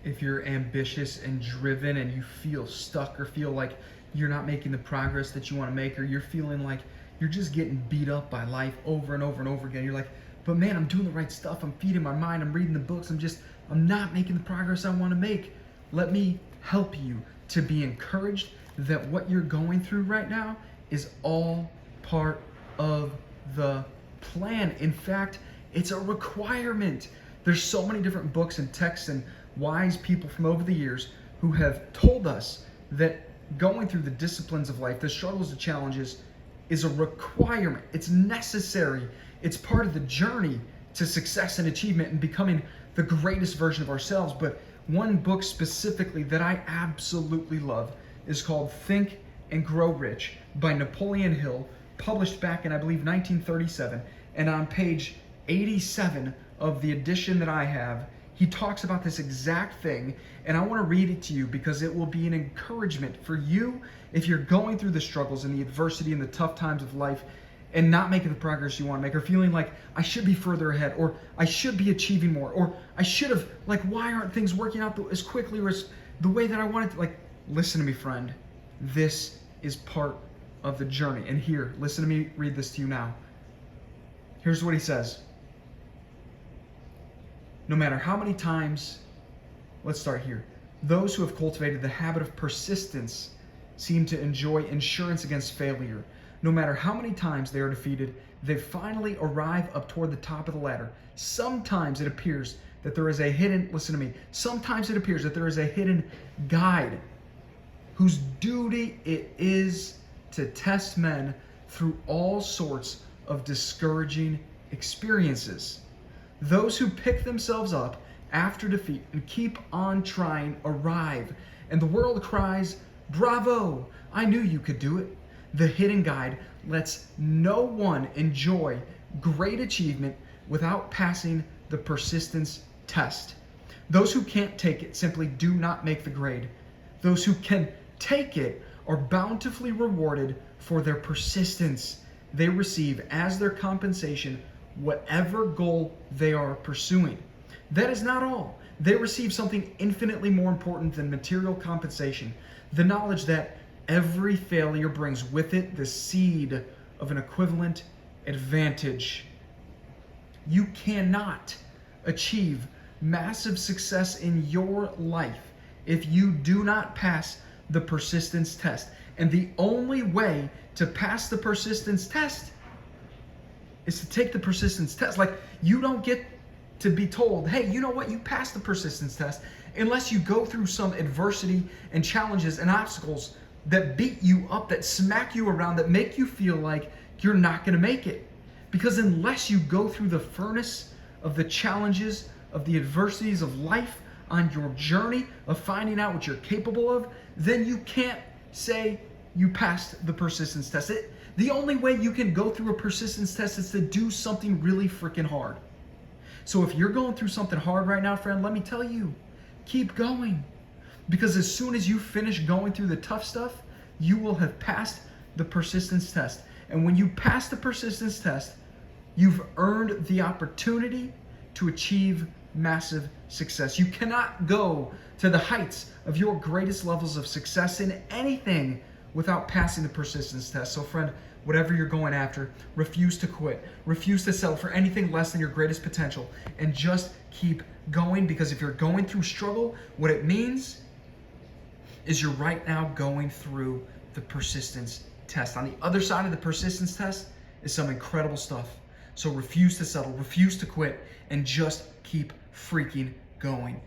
if you're ambitious and driven and you feel stuck or feel like you're not making the progress that you want to make, or you're feeling like you're just getting beat up by life over and over and over again. You're like, but man, I'm doing the right stuff. I'm feeding my mind. I'm reading the books. I'm not making the progress I want to make. Let me help you to be encouraged that what you're going through right now is all part of the plan. In fact, it's a requirement. There's so many different books and texts and wise people from over the years who have told us that going through the disciplines of life, the struggles, the challenges, is a requirement. It's necessary. It's part of the journey to success and achievement and becoming the greatest version of ourselves. But one book specifically that I absolutely love is called Think and Grow Rich by Napoleon Hill, published back in, I believe, 1937. And on page 87 of the edition that I have, he talks about this exact thing, and I want to read it to you because it will be an encouragement for you if you're going through the struggles and the adversity and the tough times of life and not making the progress you want to make, or feeling like I should be further ahead, or I should be achieving more, or I should have, like, why aren't things working out as quickly or as the way that I wanted to? Like, listen to me, friend. This is part of the journey. And here, listen to me read this to you now. Here's what he says. No matter how many times, let's start here. Those who have cultivated the habit of persistence seem to enjoy insurance against failure. No matter how many times they are defeated, they finally arrive up toward the top of the ladder. Sometimes it appears that there is a hidden, listen to me, sometimes it appears that there is a hidden guide whose duty it is to test men through all sorts of discouraging experiences. Those who pick themselves up after defeat and keep on trying arrive, and the world cries, "Bravo! I knew you could do it." The hidden guide lets no one enjoy great achievement without passing the persistence test. Those who can't take it simply do not make the grade. Those who can take it are bountifully rewarded for their persistence. They receive as their compensation whatever goal they are pursuing. That is not all. They receive something infinitely more important than material compensation, the knowledge that every failure brings with it the seed of an equivalent advantage. You cannot achieve massive success in your life if you do not pass the persistence test. And the only way to pass the persistence test is to take the persistence test. Like, you don't get to be told, hey, you know what, you passed the persistence test, unless you go through some adversity and challenges and obstacles that beat you up, that smack you around, that make you feel like you're not going to make it. Because unless you go through the furnace of the challenges, of the adversities of life on your journey of finding out what you're capable of, then you can't say you passed the persistence test. The only way you can go through a persistence test is to do something really freaking hard. So if you're going through something hard right now, friend, let me tell you, keep going. Because as soon as you finish going through the tough stuff, you will have passed the persistence test. And when you pass the persistence test, you've earned the opportunity to achieve massive success. You cannot go to the heights of your greatest levels of success in anything without passing the persistence test. So friend, whatever you're going after, refuse to quit. Refuse to settle for anything less than your greatest potential, and just keep going. Because if you're going through struggle, what it means is you're right now going through the persistence test. On the other side of the persistence test is some incredible stuff. So refuse to settle, refuse to quit, and just keep freaking going.